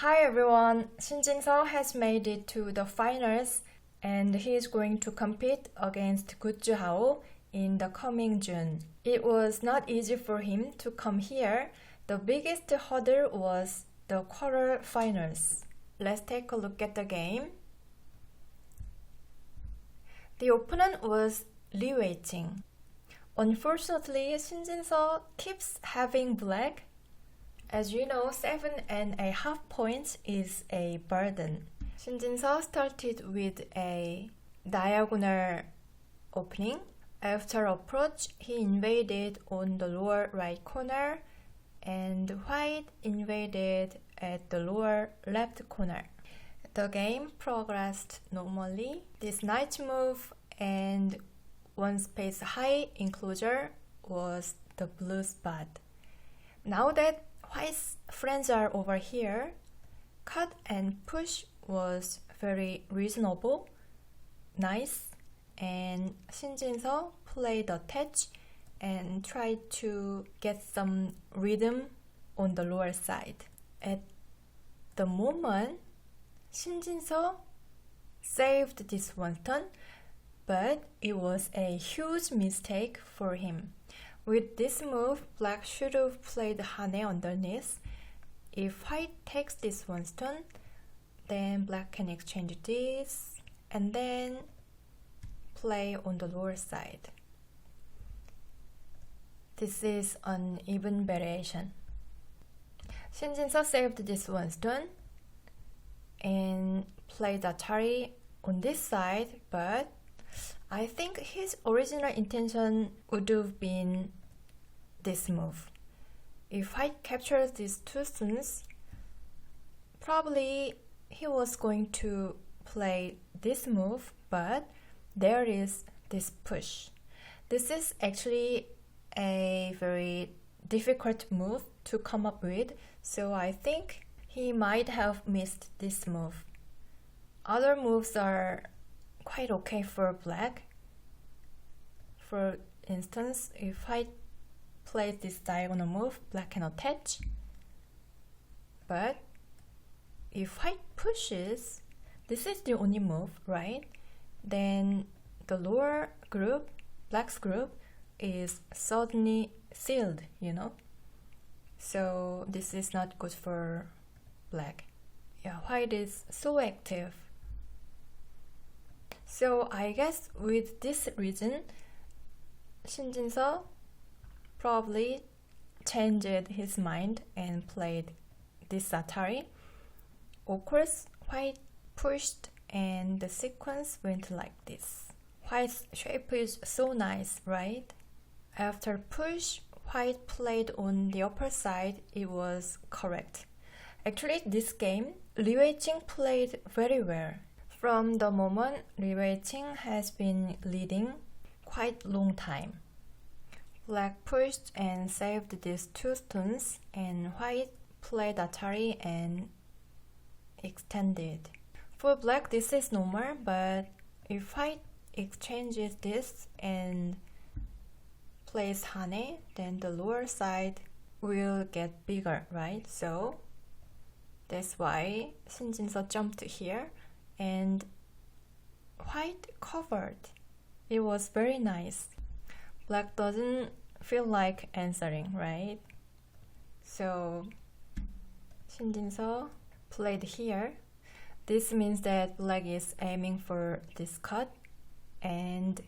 Hi everyone, Jinseo has made it to the finals and he is going to compete against Gu Zihao in the coming June. It was not easy for him to come here. The biggest hurdle was the quarterfinals. Let's take a look at the game. The opponent was Weiqing. Unfortunately, Jinseo keeps having black. As you know, 7.5 points is a burden. Jinseo started with a diagonal opening. After approach, he invaded on the lower right corner and white invaded at the lower left corner. The game progressed normally. This knight move and one space high enclosure was the blue spot. Now that white's friends are over here, cut and push was very reasonable, nice, and Jinseo played attach and tried to get some rhythm on the lower side. At the moment, Jinseo saved this one turn, but it was a huge mistake for him. With this move, black should have played Hane underneath. If white takes this one stone, then black can exchange this and then play on the lower side. This is an even variation. Jinseo saved this one stone and played Atari on this side, but I think his original intention would have been this move. If white captures these two stones, probably he was going to play this move, but there is this push. This is actually a very difficult move to come up with, so I think he might have missed this move. Other moves are quite okay for black. For instance, if white plays this diagonal move, black can attach. But if white pushes, this is the only move, right? Then the lower group, black's group, is suddenly sealed, So this is not good for black. Yeah, white is so active. So I guess with this reason, Jinseo probably changed his mind and played this Atari. Of course, white pushed and the sequence went like this. White's shape is so nice, right? After push, white played on the upper side. It was correct. Actually, this game, Weiqing played very well. From the moment Weiqing has been leading quite long time. Black pushed and saved these two stones, and white played Atari and extended. For black, this is normal, but if white exchanges this and plays Hane, then the lower side will get bigger, right? So that's why Jinseo jumped here and white covered. It was very nice. Black doesn't feel like answering, right? So Jinseo played here. This means that black is aiming for this cut and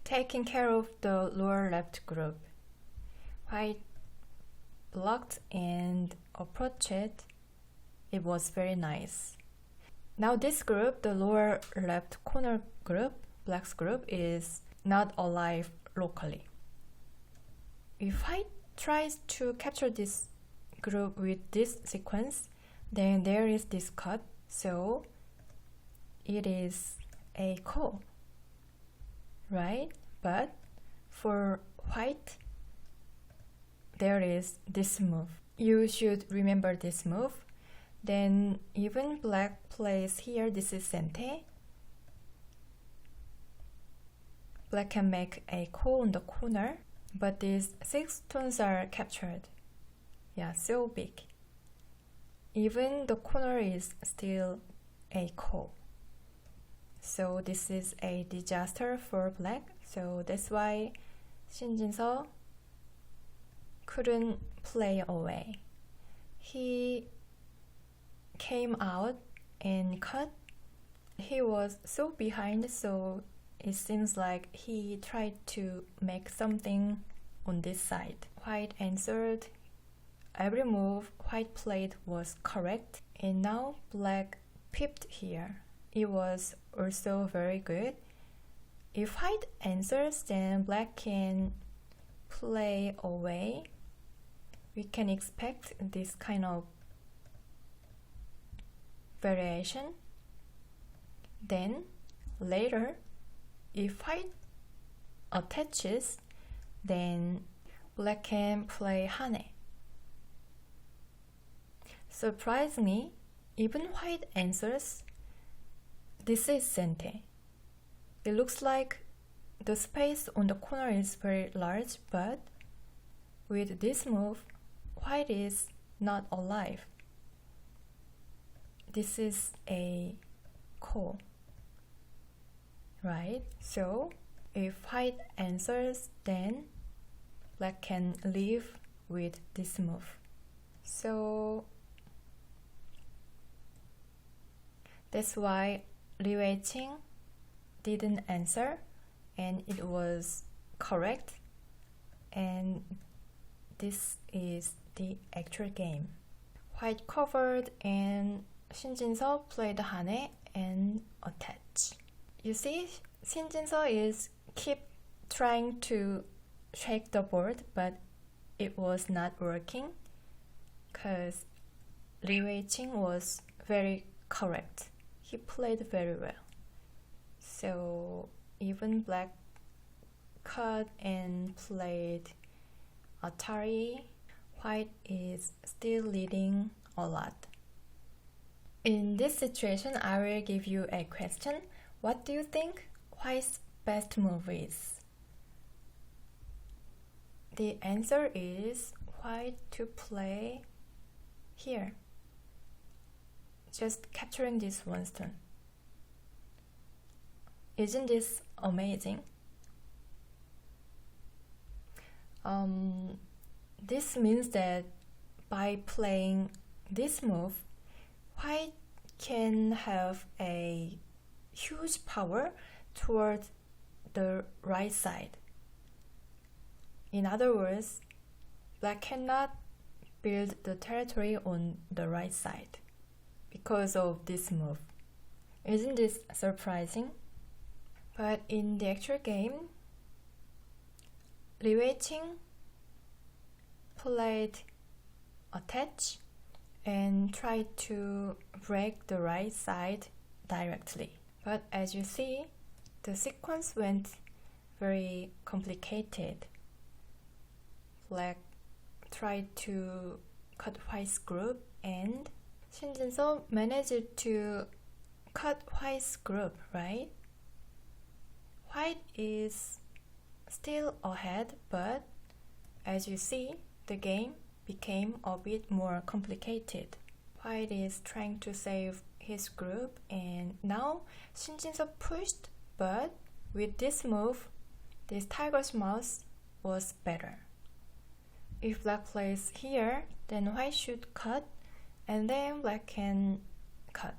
taking care of the lower left group. White blocked and approached it. It was very nice. Now this group, the lower left corner group, black's group, is not alive locally. If white tries to capture this group with this sequence, then there is this cut, so it is a call, right? But for white, there is this move. You should remember this move. Then even black plays here, this is Sente. Black can make a call on the corner, but these 6 stones are captured. Yeah, so big. even the corner is still a core. So this is a disaster for black. So that's why Shin Jinseo couldn't play away. He came out and cut. He was so behind, so it seems like he tried to make something on this side. White answered. Every move white played was correct, and now black pipped here. It was also very good. If white answers, then black can play away. We can expect this kind of variation. Then later, if white attaches, then black can play hane. Surprisingly, even white answers. This is sente. It looks like the space on the corner is very large, but with this move, white is not alive. This is a core, right? So if white answers, then black can live with this move. So that's why Weiqing didn't answer, and it was correct, and this is the actual game. White covered and Shin Jinseo played hane and attach. You see, Shin Jinseo is keep trying to shake the board, but it was not working because Weiqing was very correct. He played very well. So even black cut and played Atari, white is still leading a lot. In this situation, I will give you a question. What do you think white's best move is? The answer is white to play here. Just capturing this one stone. Isn't this amazing? This means that by playing this move, white can have a huge power toward the right side. In other words, black cannot build the territory on the right side because of this move. Isn't this surprising? But in the actual game, Weiqing played attach and tried to break the right side directly. But as you see, the sequence went very complicated. Black tried to cut white's group, and Shin Jinseo managed to cut white's group, right? White is still ahead, but as you see, the game became a bit more complicated. White is trying to save his group, and now Shin Jinseo pushed, but with this move, this tiger's mouth was better. If black plays here, then white should cut, and then black can cut.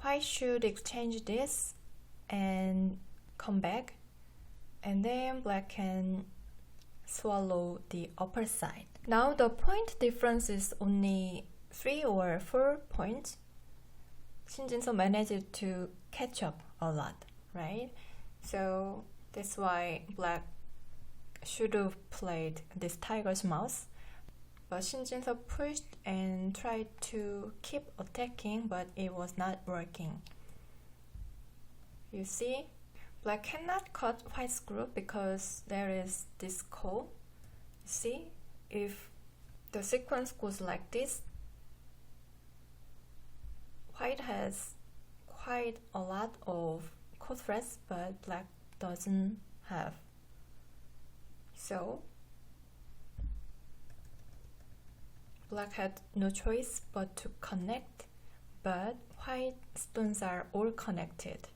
White should exchange this and come back, and then black can swallow the upper side. Now the point difference is only 3 or 4 points. Shin Jinseo managed to catch up a lot, right? So that's why black should have played this tiger's mouth, but Shin Jinseo pushed and tried to keep attacking, but it was not working. You see, black cannot cut white's group because there is this core. See, if the sequence goes like this, white has quite a lot of core threats, but black doesn't have. So black had no choice but to connect, but white stones are all connected.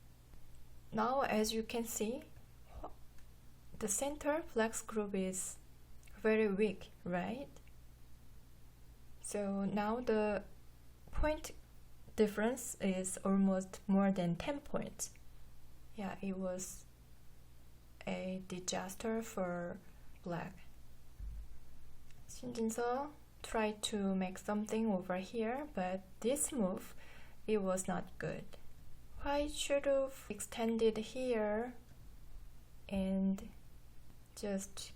Now, as you can see, the center black's group is very weak, right? So now the point difference is almost more than 10 points. Yeah, it was a disaster for black. Jinseo tried to make something over here, but this move, it was not good. White should have extended here and just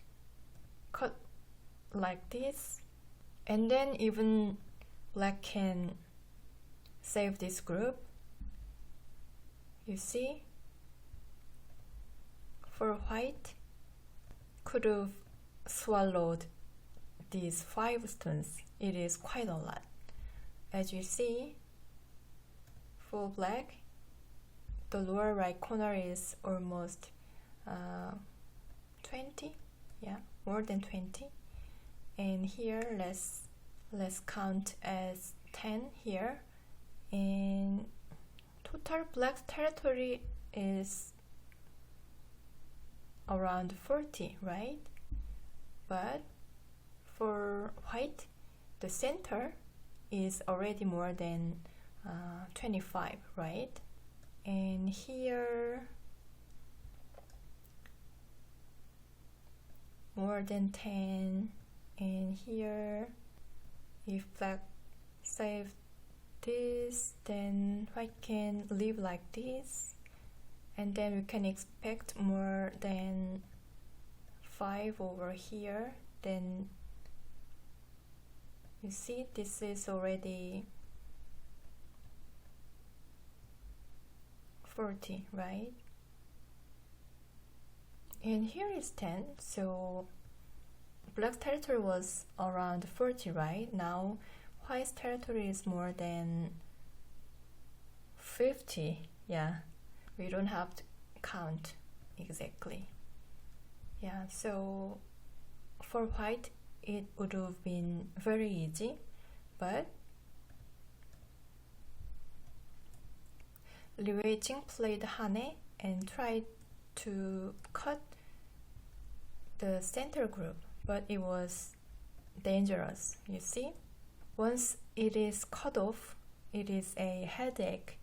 cut like this, and then even black can save this group. You see, for white could have swallowed these 5 stones. It is quite a lot. As you see, for black, the lower right corner is almost 20, yeah, more than 20. And here, let's count as 10 here. And total black territory is around 40, right? But for white, the center is already more than 25, right? And here, more than 10. And here, if black save this, then white can live like this, and then we can expect more than 5 over here. Then you see, this is already 40, right? And here is 10, so black's territory was around 40, right? Now white's territory is more than 50. Yeah, we don't have to count exactly. Yeah, so for white it would have been very easy, but Weiqing played Hane and tried to cut the center group, but it was dangerous. You see, once it is cut off, it is a headache.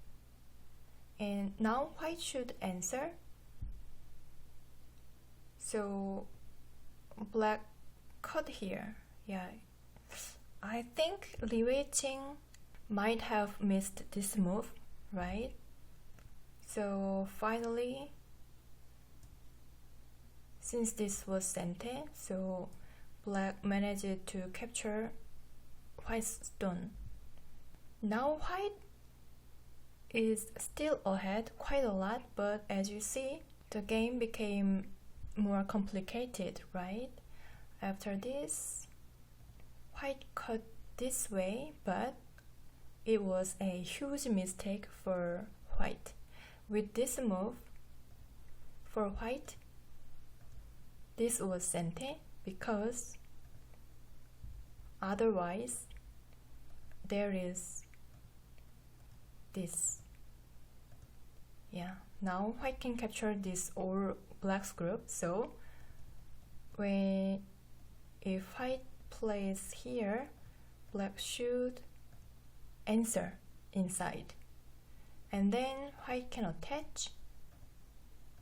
And now white should answer. So black cut here. Yeah, I think Weiqing might have missed this move, right? So finally, since this was Sente, so black managed to capture white's stone. Now white is still ahead quite a lot, but as you see, the game became more complicated, right? After this, white cut this way, but it was a huge mistake for white. With this move, for white, this was Sente, because otherwise there is this. Yeah, now white can capture this all black's group, so if white plays here, black should answer inside, and then white can attach,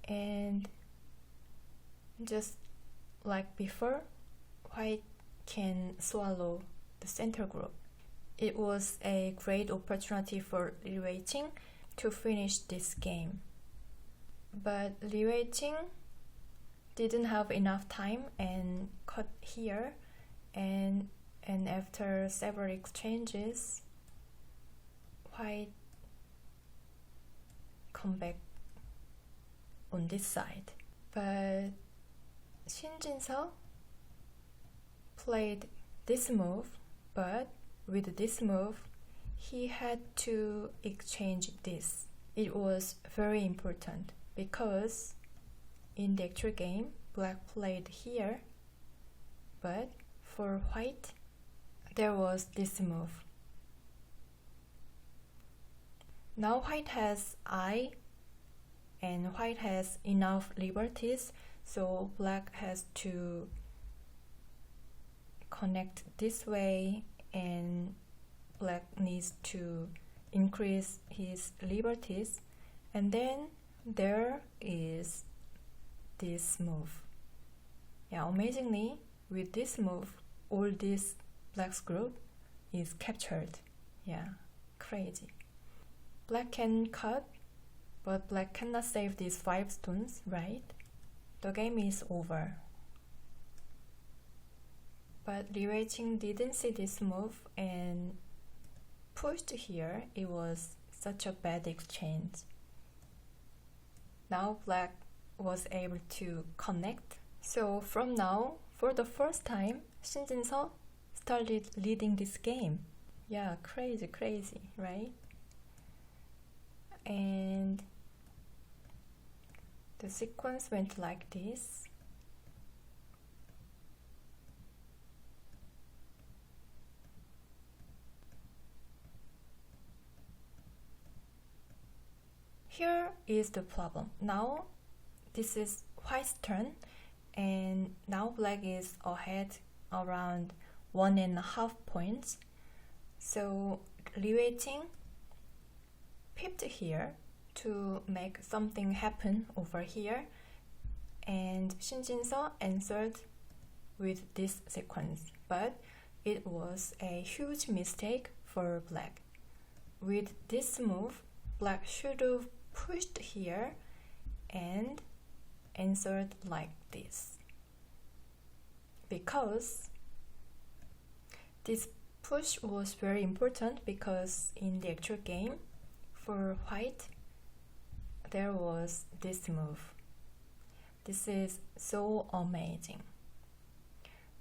and just like before, white can swallow the center group. It was a great opportunity for Weiqing to finish this game. But Weiqing didn't have enough time and cut here, and after several exchanges, white come back on this side. But Jinseo played this move, but with this move, he had to exchange this. It was very important because in the actual game, black played here, but for white, there was this move. Now white has I, and white has enough liberties, so black has to connect this way, and black needs to increase his liberties. And then there is this move. Yeah, amazingly, with this move, all this black's group is captured. Yeah, crazy. Black can cut, but black cannot save these 5 stones, right? The game is over. But Weiqing didn't see this move and pushed here. It was such a bad exchange. Now black was able to connect. So from now, for the first time, Shin Jinseo started leading this game. Yeah, crazy, right? And the sequence went like this. Here is the problem. Now this is white's turn, and now black is ahead around 1.5 points. So Weiqing pipped here to make something happen over here, and Shin Jinseo answered with this sequence, but it was a huge mistake for black. With this move, black should have pushed here and answered like this, because this push was very important, because in the actual game for white there was this move. This is so amazing.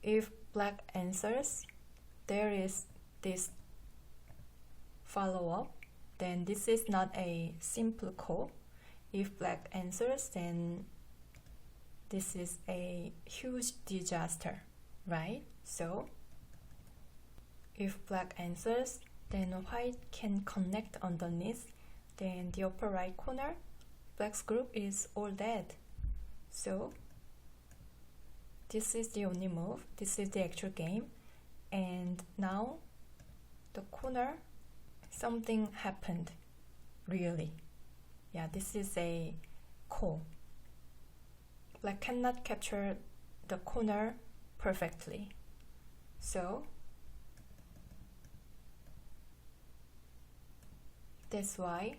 If black answers, there is this follow-up, then this is not a simple call. If black answers, then this is a huge disaster, right? So if black answers, then white can connect underneath, then the upper right corner, black's group is all dead. So this is the only move, this is the actual game, and now the corner, something happened, really. Yeah, this is a call. Black cannot capture the corner perfectly. So that's why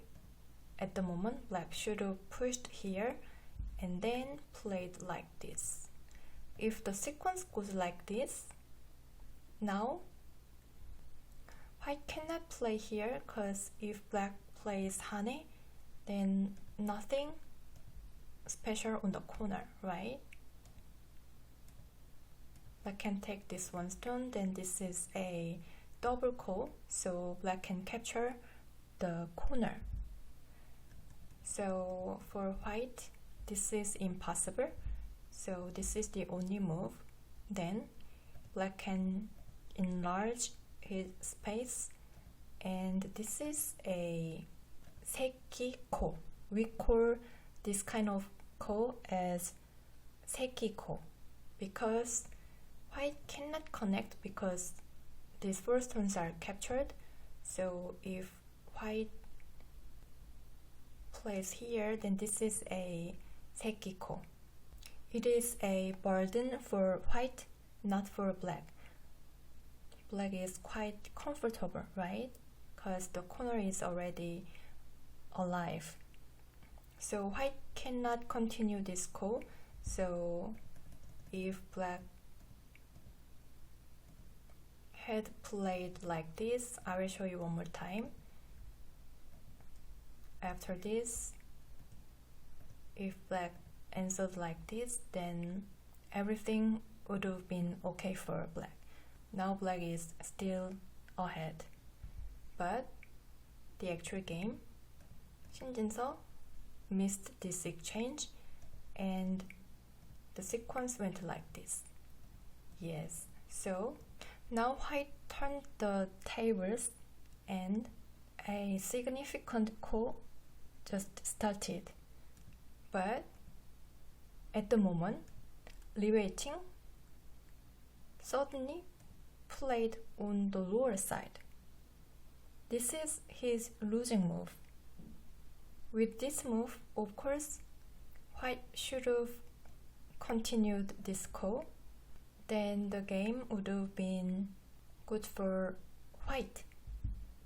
at the moment black should have pushed here and then played like this. If the sequence goes like this, now white cannot play here, because if black plays Hane, then nothing special on the corner, right? Black can take this one stone, then this is a double call, so black can capture the corner. So for white, this is impossible, so this is the only move. Then black can enlarge his space, and this is a seki ko. We call this kind of ko as seki ko, because white cannot connect because these 4 stones are captured. So if white plays here, then this is a seki ko. It is a burden for white, not for black. Black is quite comfortable, right? Because the corner is already alive. So white cannot continue this ko. So if black had played like this, I will show you one more time. After this, if black answered like this, then everything would have been okay for black. Now black is still ahead, but the actual game, Shin Jinseo missed this exchange, and the sequence went like this. Yes, so Now White turned the tables and a significant call just started. But at the moment, Weiqing suddenly played on the lower side. This is his losing move. With this move, of course, White should have continued this call. Then the game would have been good for White.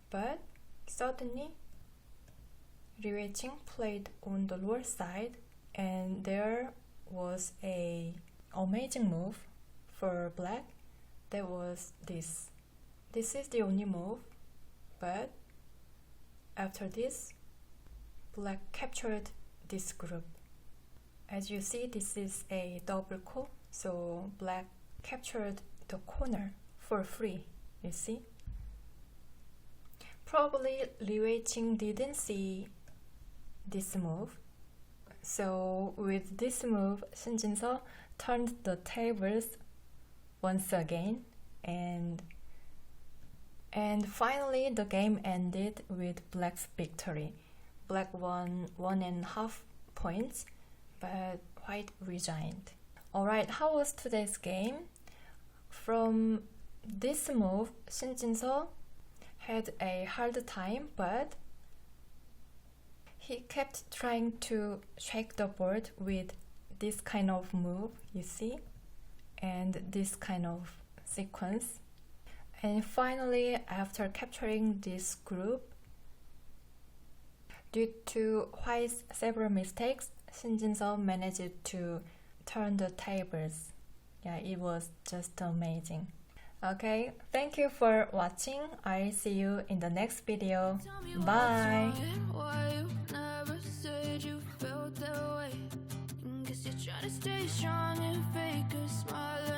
But suddenly, Weiqing played on the lower side, and there was a amazing move for Black. That was this. This is the only move, but after this, Black captured this group. As you see, this is a double call, so Black captured the corner for free, you see? Probably Weiqing didn't see this move. So with this move, Shin Jinseo turned the tables once again, and finally the game ended with Black's victory. Black won 1.5 points, but White resigned. Alright, how was today's game? From this move, Shin Jinseo had a hard time, but he kept trying to shake the board with this kind of move, you see, and this kind of sequence. And finally, after capturing this group, due to White's several mistakes, Shin Jinseo managed to turn the tables. Yeah, it was just amazing. Okay, thank you for watching. I'll see you in the next video. Bye! Trying to stay strong and fake a smile.